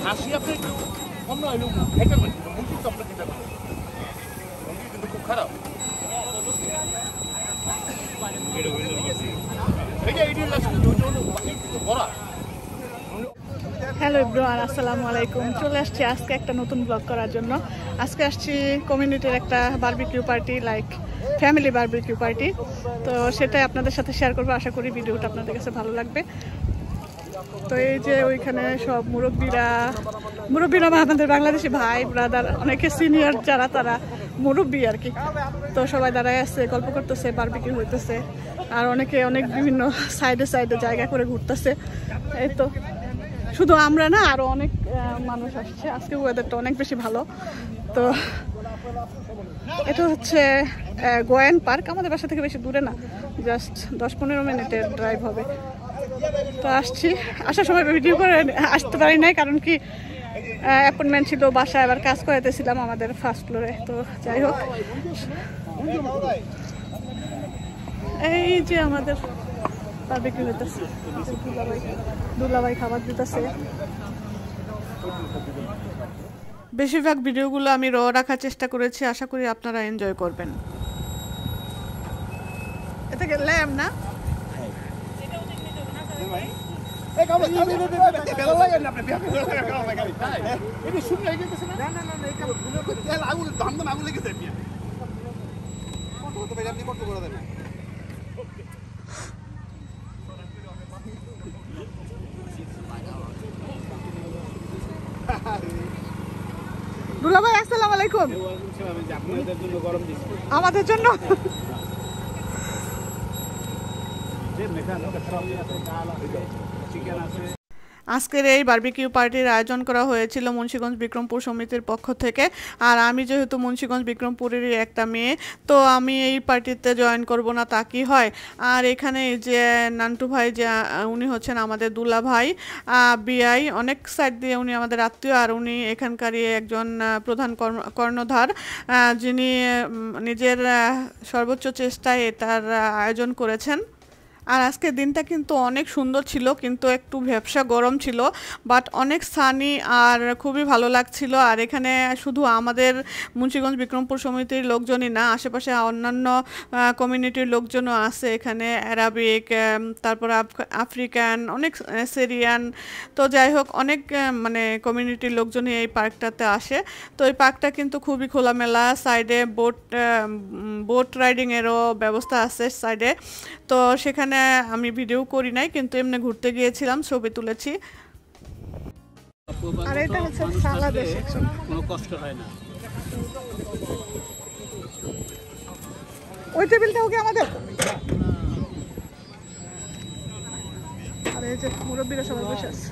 হাসি আপনি একটু কম না হইলেও এটা মুখি তো আপনার খেতে পারেন মুখি কিন্তু খুব খারাপ হ্যালো এভরিওয়ান, আসসালামু আলাইকুম। চলে আসছি আজকে একটা নতুন ব্লগ করার জন্য। আজকে আসছি কমিউনিটির একটা barbecue party, like family barbecue party. তো সেটাই আপনাদের সাথে শেয়ার করবো। আশা করি ভিডিওটা আপনাদের কাছে ভালো লাগবে। তো এই যে ওইখানে সব মুরব্বীরা আমাদের বাংলাদেশি ভাই ব্রাদার, অনেকে সিনিয়র যারা তারা মুরব্বী আর কি। তো সবাই দাঁড়ায় আছে, গল্প করতেছে, বারবিকিউ হইতেছে, আর অনেকে অনেক বিভিন্ন সাইডে সাইডে জায়গা করে ঘুরতেছে। এই তো শুধু আমরা না, আরো অনেক মানুষ আসছে। আজকে ওয়েদারটা অনেক বেশি ভালো। তো এটা হচ্ছে গোয়েন পার্ক, আমাদের বাসা থেকে বেশি দূরে না, জাস্ট 10-15 মিনিটের ড্রাইভ হবে। তো আসছি, আসার সময় ভিডিও করে আসতে পারি নাই, কারণ কি অ্যাপয়েন্টমেন্ট ছিল বাসায়, আবার কাজ করাতেছিলাম আমাদের ফার্স্ট ফ্লোরে। তো যাই হোক, এই যে আমাদের বারবিকিউ হইতেছে, দুলাভাই খাবার দিতেছে। বেশিরভাগ ভিডিওগুলো আমি র রাখার চেষ্টা করেছি, আশা করি আপনারা এনজয় করবেন। এটা গেলাম না দুলাভাই, আসসালামু আলাইকুম। আমাদের জন্য আজকের এই বারবিকিউ পার্টির আয়োজন করা হয়েছিল মুন্সিগঞ্জ বিক্রমপুর সমিতির পক্ষ থেকে। আর আমি যেহেতু মুন্সিগঞ্জ বিক্রমপুরেরই একটা মেয়ে, তো আমি এই পার্টিতে জয়েন করব না তা কি হয়। আর এখানে যে নান্টু ভাই, যে উনি হচ্ছেন আমাদের দুলা ভাই, বিআই, অনেক সাইড দিয়ে উনি আমাদের আত্মীয়। আর উনি এখানকারই একজন প্রধান কর্ণধার, যিনি নিজের সর্বোচ্চ চেষ্টায় এটার আয়োজন করেছেন। আর আজকের দিনটা কিন্তু অনেক সুন্দর ছিল, কিন্তু একটু ভ্যাপসা গরম ছিল, বাট অনেক সানি আর খুবই ভালো লাগছিল। আর এখানে শুধু আমাদের মুন্সিগঞ্জ বিক্রমপুর সমিতির লোকজনই না, আশেপাশে অন্যান্য কমিউনিটির লোকজনও আছে এখানে, অ্যারাবিক, তারপর আফ্রিকান, অনেক সিরিয়ান। তো যাই হোক, অনেক মানে কমিউনিটির লোকজনই এই পার্কটাতে আসে। তো এই পার্কটা কিন্তু খুবই খোলামেলা, সাইডে বোট রাইডিংয়েরও ব্যবস্থা আছে সাইডে। তো সেখানে আমি ভিডিও করি নাই, কিন্তু এমনি ঘুরতে গিয়েছিলাম, ছবি তুলেছি। আর এটা হচ্ছে সালাদের সেকশন, কোনো কষ্ট হয় না। ওই টেবিলটাও কি আমাদের? আর এই যে মুরব্বীরা সবাই বসে আছে।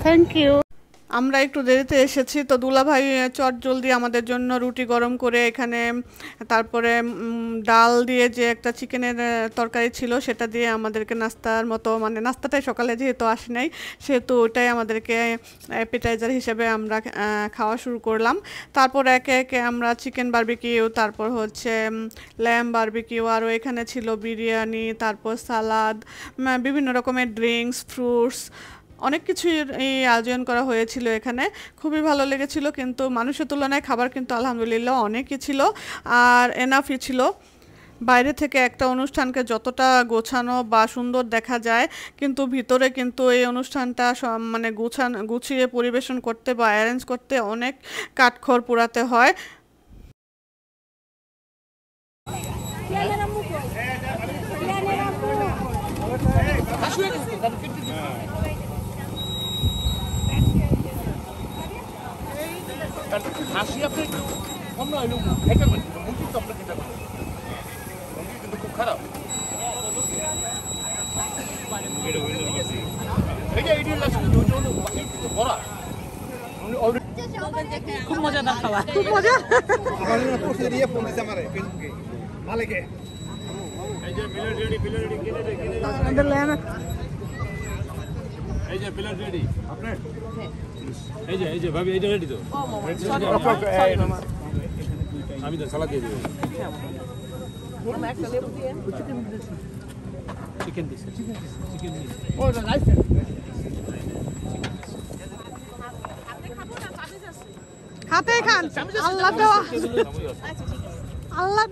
Thank you. আমরা একটু দেরিতে এসেছি, তো দুলাভাই চট জলদি আমাদের জন্য রুটি গরম করে এখানে, তারপরে ডাল দিয়ে যে একটা চিকেনের তরকারি ছিল সেটা দিয়ে আমাদেরকে নাস্তার মতো, মানে নাস্তাটাই সকালে যেহেতু আসি নাই, সেহেতু ওইটাই আমাদেরকে অ্যাপিটাইজার হিসেবে আমরা খাওয়া শুরু করলাম। তারপর একে একে আমরা চিকেন বারবিকিউ, তারপর হচ্ছে ল্যাম্ব বারবিকিউ, আরও এখানে ছিল বিরিয়ানি, তারপর সালাদ, বিভিন্ন রকমের ড্রিঙ্কস, ফ্রুটস, অনেক কিছুই এই আয়োজন করা হয়েছিল এখানে। খুবই ভালো লেগেছিল, কিন্তু মানুষের তুলনায় খাবার কিন্তু আলহামদুলিল্লাহ অনেকই ছিল আর এনাফই ছিল। বাইরে থেকে একটা অনুষ্ঠানকে যতটা গোছানো বা সুন্দর দেখা যায়, কিন্তু ভিতরে কিন্তু এই অনুষ্ঠানটা মানে গুছিয়ে পরিবেশন করতে বা অ্যারেঞ্জ করতে অনেক কাঠখড় পোড়াতে হয়। হাসি আপনি একটু কম না হইলেও এটা মুখি তো আপনার খেতে পারেন মুখি কিন্তু খুব খারাপ। খুব মজাদার খাবার, খুব মজা। এই যে প্লেট রেডি আপনার এই যে ভাবি এইটা রেডি তো আমি তো সালাদ দিয়ে দেব একটা লেবু দিয়ে চিকেন দিছে ও রাইস হাতে খান আল্লাহ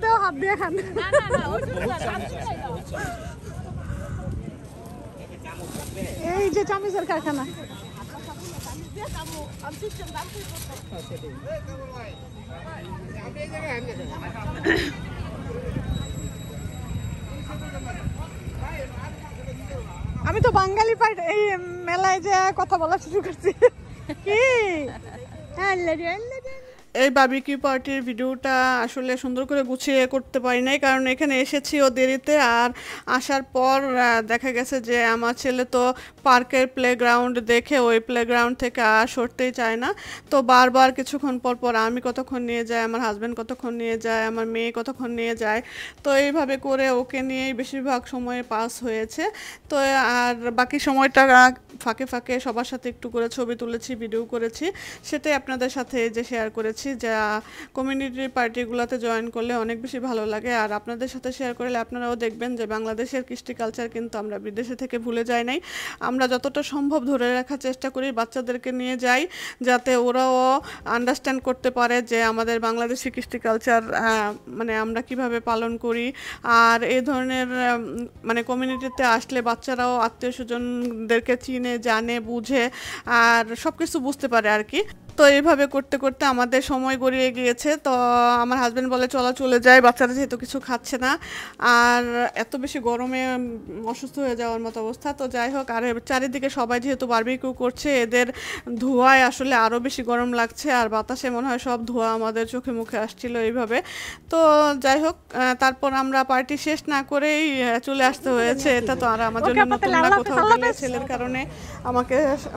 দেওয়া হাত দিয়ে খান এই যে চামিচের কারখানা আমি তো বাঙালি পার্টি এই মেলায় যে কথা বলা শুরু করছি কি এই বারবিকিউ পার্টির ভিডিওটা আসলে সুন্দর করে গুছিয়ে করতে পারি নাই, কারণ এখানে এসেছি ও দেরিতে। আর আসার পর দেখা গেছে যে আমার ছেলে তো পার্কের প্লেগ্রাউন্ড দেখে ওই প্লেগ্রাউন্ড থেকে আর সরতেই চায় না। তো বারবার কিছুক্ষণ পর পর আমি কতক্ষণ নিয়ে যাই, আমার হাজব্যান্ড কতক্ষণ নিয়ে যায়, আমার মেয়ে কতক্ষণ নিয়ে যায়। তো এইভাবে করে ওকে নিয়েই বেশিরভাগ সময় পাস হয়েছে। তো আর বাকি সময়টা ফাঁকে ফাঁকে সবার সাথে একটু করে ছবি তুলেছি, ভিডিও করেছি, সেটাই আপনাদের সাথে যে শেয়ার করেছি। যা কমিউনিটি পার্টিগুলোতে জয়েন করলে অনেক বেশি ভালো লাগে। আর আপনাদের সাথে শেয়ার করলে আপনারাও দেখবেন যে বাংলাদেশের কৃষ্টি কালচার কিন্তু আমরা বিদেশে থেকে ভুলে যাই নাই। আমরা যতটা সম্ভব ধরে রাখার চেষ্টা করি, বাচ্চাদেরকে নিয়ে যাই যাতে ওরাও আন্ডারস্ট্যান্ড করতে পারে যে আমাদের বাংলাদেশি কৃষ্টি কালচার মানে আমরা কিভাবে পালন করি। আর এই ধরনের মানে কমিউনিটিতে আসলে বাচ্চারাও আত্মীয় স্বজনদেরকে চিনে, জানে, বুঝে আর সব কিছু বুঝতে পারে আর কি। তো এইভাবে করতে করতে আমাদের সময় গড়িয়ে গিয়েছে। তো আমার হাজব্যান্ড বলে চলে যায়, বাচ্চারা যেহেতু কিছু খাচ্ছে না আর এত বেশি গরমে অসুস্থ হয়ে যাওয়ার মতো অবস্থা। তো যাই হোক, আর চারিদিকে সবাই যেহেতু বারবিকিউ করছে, এদের ধোঁয়ায় আসলে আরও বেশি গরম লাগছে আর বাতাসে মনে হয় সব ধোঁয়া আমাদের চোখে মুখে আসছিল এইভাবে। তো যাই হোক, তারপর আমরা পার্টি শেষ না করেই চলে আসতে হয়েছে। এটা তো আর আমার জন্য নতুন না, কোথাও গেলে ছেলের কারণে আমাকে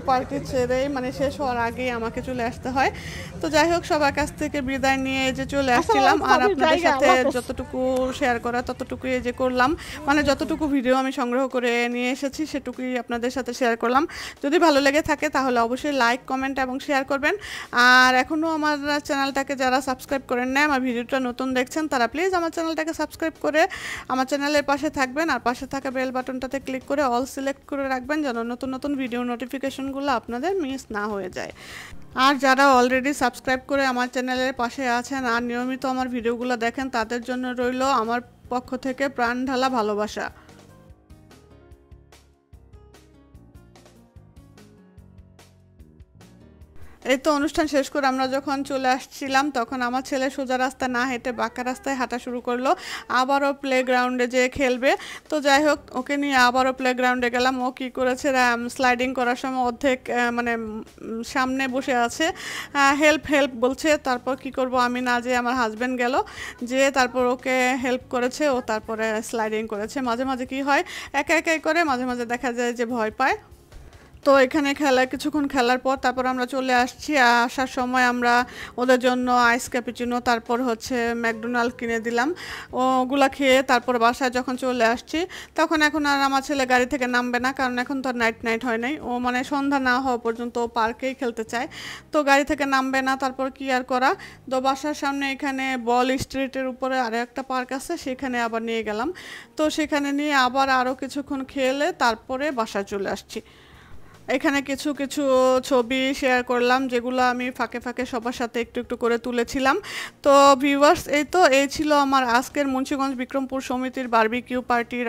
পার্টি ছেড়েই মানে শেষ হওয়ার আগেই আমাকে চলে আসতে হয়। তো যাই হোক, সবার কাছ থেকে বিদায় নিয়ে যে চলে আসছিলাম। আর আপনাদের সাথে যতটুকু শেয়ার করা ততটুকুই যে করলাম, মানে যতটুকু ভিডিও আমি সংগ্রহ করে নিয়ে এসেছি সেটুকুই আপনাদের সাথে শেয়ার করলাম। যদি ভালো লেগে থাকে তাহলে অবশ্যই লাইক, কমেন্ট এবং শেয়ার করবেন। আর এখনও আমার চ্যানেলটাকে যারা সাবস্ক্রাইব করেন না, আমার ভিডিওটা নতুন দেখছেন, তারা প্লিজ আমার চ্যানেলটাকে সাবস্ক্রাইব করে আমার চ্যানেলের পাশে থাকবেন। আর পাশে থাকা বেল বাটনটাতে ক্লিক করে অল সিলেক্ট করে রাখবেন যেন নতুন নতুন ভিডিও নোটিফিকেশনগুলো আপনাদের মিস না হয়ে যায়। আর যারা অলরেডি সাবস্ক্রাইব করে আমার চ্যানেলের পাশে আছেন আর নিয়মিত আমার ভিডিওগুলো দেখেন, তাদের জন্য রইল আমার পক্ষ থেকে প্রাণ ঢালা ভালোবাসা। এই তো অনুষ্ঠান শেষ করে আমরা যখন চলে আসছিলাম তখন আমার ছেলে সোজা রাস্তা না হেঁটে বাঁকা রাস্তায় হাঁটা শুরু করলো, আবারও প্লেগ্রাউন্ডে যেয়ে খেলবে। তো যাই হোক, ওকে নিয়ে আবারও প্লেগ্রাউন্ডে গেলাম। ও কী করেছে, স্লাইডিং করার সময় অর্ধেক মানে সামনে বসে আছে, হেল্প হেল্প বলছে। তারপর কি করব, আমি না যেয়ে আমার হাজব্যান্ড গেল, যে তারপর ওকে হেল্প করেছে, ও তারপরে স্লাইডিং করেছে। মাঝে মাঝে কি হয়, একা একাই করে, মাঝে মাঝে দেখা যায় যে ভয় পায়। তো এখানে কিছুক্ষণ খেলার পর তারপর আমরা চলে আসছি। আসার সময় আমরা ওদের জন্য আইস ক্যাপুচিনো তারপর হচ্ছে ম্যাকডোনাল্ড কিনে দিলাম। ওগুলা খেয়ে তারপর বাসায় যখন চলে আসছি তখন এখন আর আমার ছেলে গাড়ি থেকে নামবে না, কারণ এখন তো নাইট হয় নাই। ও মানে সন্ধ্যা না হওয়া পর্যন্ত ও পার্কেই খেলতে চায়, তো গাড়ি থেকে নামবে না। তারপর কি আর করা, তো বাসার সামনে এখানে বল স্ট্রিটের উপরে আরও একটা পার্ক আছে, সেখানে আবার নিয়ে গেলাম। তো সেখানে নিয়ে আবার আরও কিছুক্ষণ খেলে তারপরে বাসায় চলে আসছি। এখানে কিছু কিছু ছবি শেয়ার করলাম যেগুলো আমি ফাঁকে ফাঁকে সবার সাথে একটু একটু করে তুলেছিলাম। তো ভিউয়ার্স, এই ছিল আমার আজকের মুন্সিগঞ্জ বিক্রমপুর সমিতির বারবিকিউ পার্টির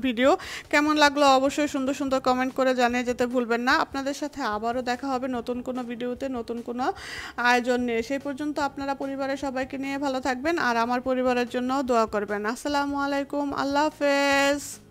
ভিডিও। কেমন লাগলো অবশ্যই সুন্দর সুন্দর কমেন্ট করে জানিয়ে যেতে ভুলবেন না। আপনাদের সাথে আবারও দেখা হবে নতুন কোনো ভিডিওতে, নতুন কোনো আয়োজন নিয়ে। সেই পর্যন্ত আপনারা পরিবারের সবাইকে নিয়ে ভালো থাকবেন আর আমার পরিবারের জন্য দোয়া করবেন। আসসালামু আলাইকুম, আল্লাহ হাফেজ।